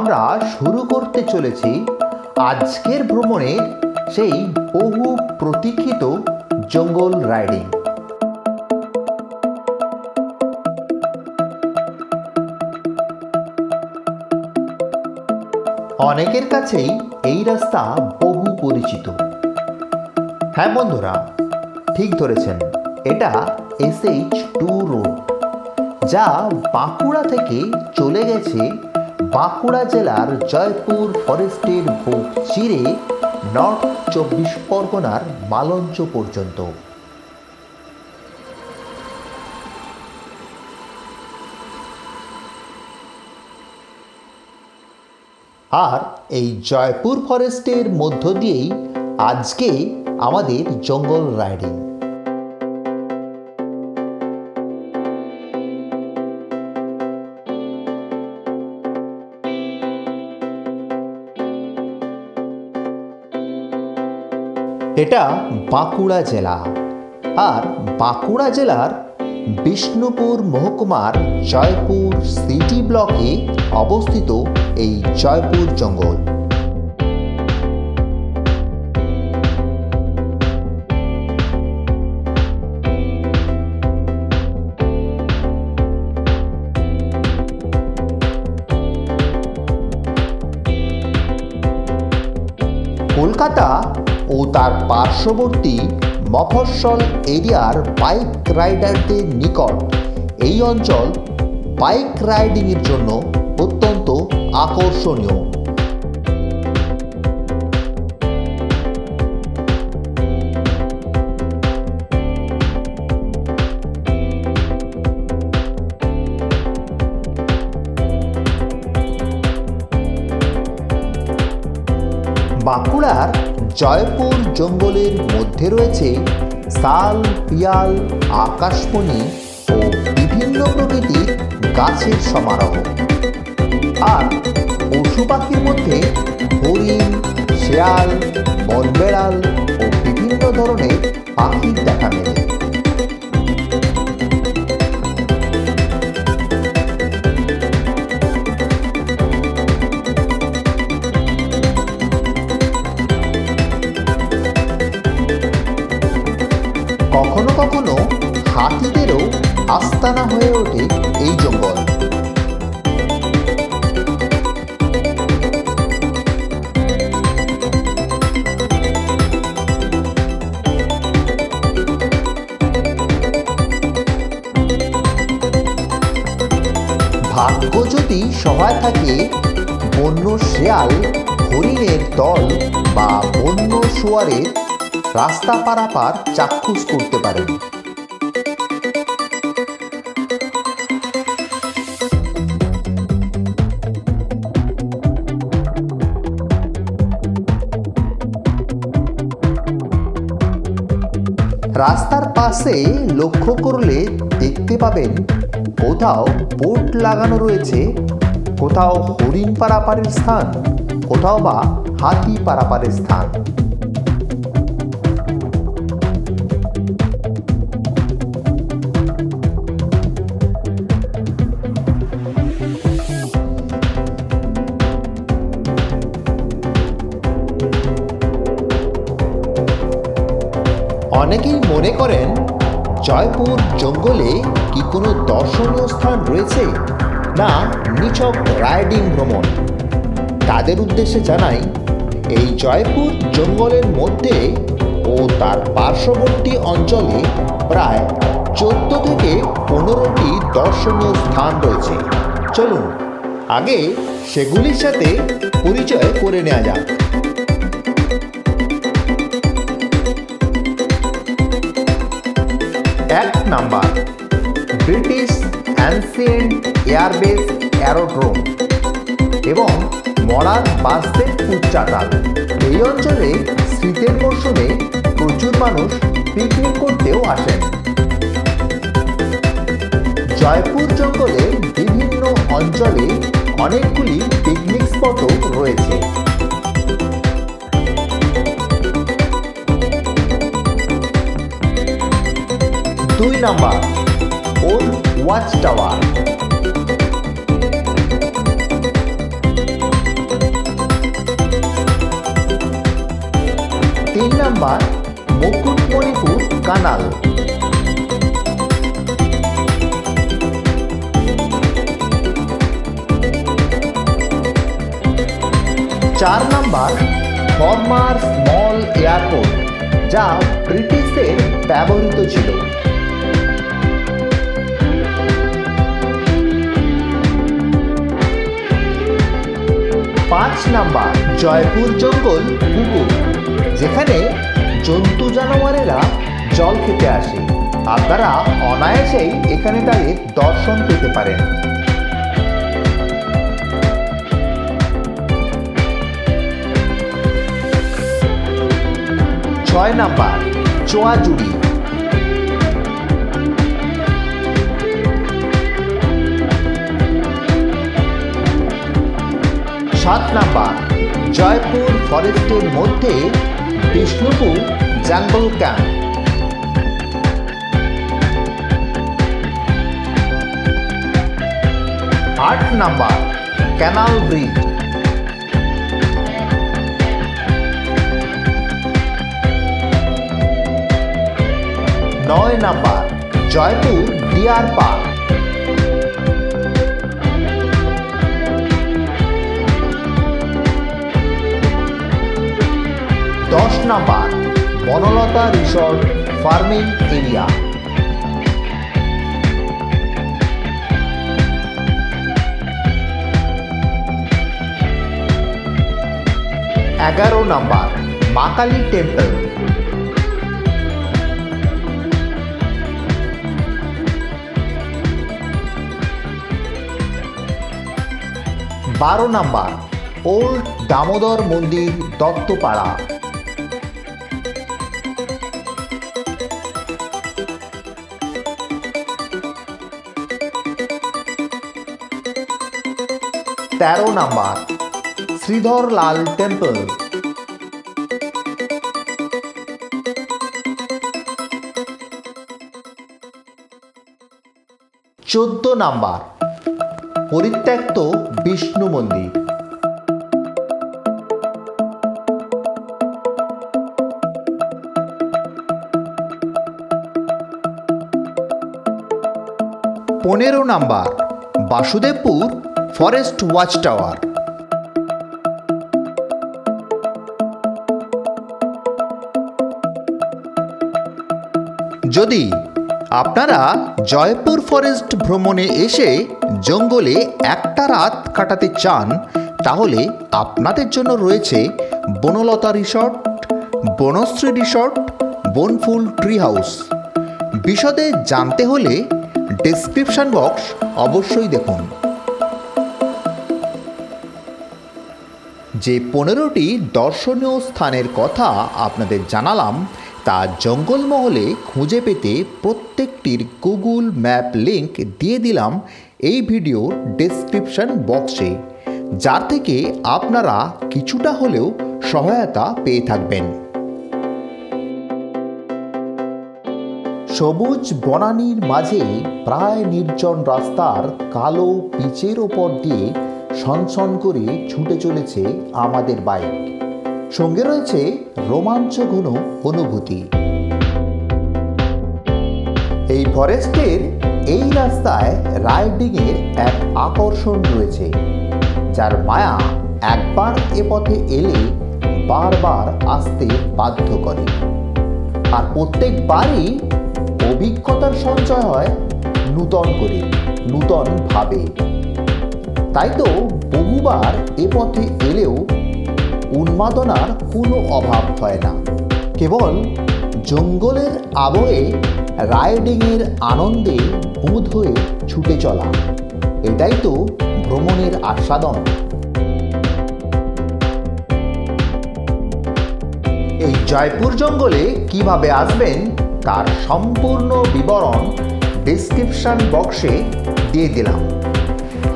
আমরা শুরু করতে চলেছি আজকের ভ্রমণের সেই বহু প্রতীক্ষিত জঙ্গল রাইডিং। অনেকের কাছেই এই রাস্তা বহু পরিচিত। হ্যাঁ বন্ধুরা, ঠিক ধরেছেন, এটা SH2 রোড, যা বাঁকুড়া থেকে চলে গেছে বাঁকুড়া জেলার জয়পুর ফরেস্টের বুক চিরে নর্থ 24 পরগনার মালঞ্চ পর্যন্ত। আর এই জয়পুর ফরেস্টের মধ্য দিয়েই আজকে আমাদের জঙ্গল রাইডিং। এটা বাঁকুড়া জেলা, আর বাঁকুড়া জেলার বিষ্ণুপুর মহকুমার জয়পুর সিটি ব্লকে অবস্থিত এই জয়পুর জঙ্গল। কলকাতা ও তার পার্শ্ববর্তী মফস্বল এরিয়ার বাইক রাইডারদের নিকট এই অঞ্চল বাইক রাইডিংয়ের জন্য অত্যন্ত আকর্ষণীয়। বাঁকুড়ার জয়পুর জঙ্গলের মধ্যে রয়েছে শাল, পিয়াল, আকাশমণি ও বিভিন্ন প্রকৃতির গাছের সমারোহ। আর পশু পাখির মধ্যে হরিণ, শেয়াল, বনবেড়াল ও বিভিন্ন ধরনের পাখির দেখা মেলে। কখনো কখনো হাতিদেরও আস্তানা হয়ে ওঠে এই জঙ্গল। ভাগ্য যদি সহায় থাকে, বন্য শেয়াল, হরিণের দল বা বন্য শুয়ারের রাস্তা পারাপার চাক্ষুষ করতে পারেন। রাস্তার পাশে লক্ষ্য করলে দেখতে পাবেন কোথাও বোর্ড লাগানো রয়েছে, কোথাও হরিণ পারাপারের স্থান, কোথাও বা হাতি পারাপারের স্থান। অনেকেই মনে করেন জয়পুর জঙ্গলে কি কোনো দর্শনীয় স্থান রয়েছে, না নিছক রাইডিং ভ্রমণ। তাদের উদ্দেশ্যে জানাই, এই জয়পুর জঙ্গলের মধ্যে ও তার পার্শ্ববর্তী অঞ্চলে প্রায় 14 থেকে 15টি দর্শনীয় স্থান রয়েছে। চলুন আগে সেগুলির সাথে পরিচয় করে নেওয়া যাক। 1 number, British ancient airbase aerodrome এবং মরার বাসদের উচ্চাতাল। এই অঞ্চলে শীতের মরশুমে প্রচুর মানুষ পিকনিক করতেও আসেন। জয়পুর জঙ্গলের বিভিন্ন অঞ্চলে অনেকগুলি পিকনিক স্পটও রয়েছে। 2 number, old watch tower. Number Mukutmanipur Canal. 4 number former small airport, যা ব্রিটিশদের ব্যবহৃত ছিল। 5 নাম্বার জয়পুর জঙ্গল পুকুর, যেখানে জন্তু জানোয়ারেরা জল খেতে আসে। আপনারা অনায়াসেই এখানে তাদের দর্শন পেতে পারেন। 6 নাম্বার চোয়াজুড়ি। 7 নাম্বার জয়পুর ফরেস্টের মধ্যে Bishnupur jungle camp. 8 number canal bridge. 9 number Joypur deer park. 10 number Banalata resort farming area. 11 number Ma Kali temple. 12 number old Damodar মন্দির Dattapara. 13 number Shridhar Lal temple. 14 number পরিত্যক্ত বিষ্ণু মন্দির। 15 number Basudebpur forest watch tower. 16 যদি আপনারা জয়পুর ফরেস্ট ভ্রমণে এসে জঙ্গলে একটা রাত কাটাতে চান, তাহলে আপনাদের জন্য রয়েছে বনলতা রিসর্ট, বনশ্রী রিসর্ট, বনফুল ট্রি হাউস। বিশদে জানতে হলে ডেসক্রিপশন বক্স অবশ্যই দেখুন। যে 15টি দর্শনীয় স্থানের কথা আপনাদের জানালাম, তা জঙ্গলমহলে খুঁজে পেতে প্রত্যেকটির গুগল ম্যাপ লিংক দিয়ে দিলাম এই ভিডিওর ডেসক্রিপশন বক্সে, যার থেকে আপনারা কিছুটা হলেও সহায়তা পেয়ে থাকবেন। সবুজ বনানীর মাঝে প্রায় নির্জন রাস্তার কালো পিচের ওপর দিয়ে সনসন করে ছুটে চলেছে আমাদের বাইক। সঙ্গে রয়েছে রোমাঞ্চঘন অনুভূতি। এই ফরেস্টের এই রাস্তায় রাইডিংয়ের এক আকর্ষণ রয়েছে, যার মায়া একবার এ পথে এলে বারবার আসতে বাধ্য করে। আর প্রত্যেকবারই অভিজ্ঞতার সঞ্চয় হয় নূতন করে, নূতনভাবে। তাই তো বহুবার এ পথে এলেও উন্মাদনার কোনো অভাব হয় না। কেবল জঙ্গলের আবহে রাইডিংয়ের আনন্দে বুঁদ হয়ে ছুটে চলা, এটাই তো ভ্রমণের আস্বাদন। এই জয়পুর জঙ্গলে কিভাবে আসবেন তার সম্পূর্ণ বিবরণ ডেসক্রিপশন বক্সে দিয়ে দিলাম।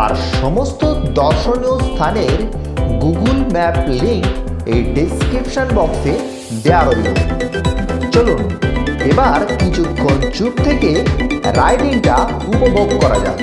আর সমস্ত দর্শনীয় স্থানের গুগল ম্যাপ লিংক এই ডেসক্রিপশন বক্সে দেওয়া রইল। চলুন এবার কিছুক্ষণ চুপ থেকে রাইডিংটা উপভোগ করা যাক।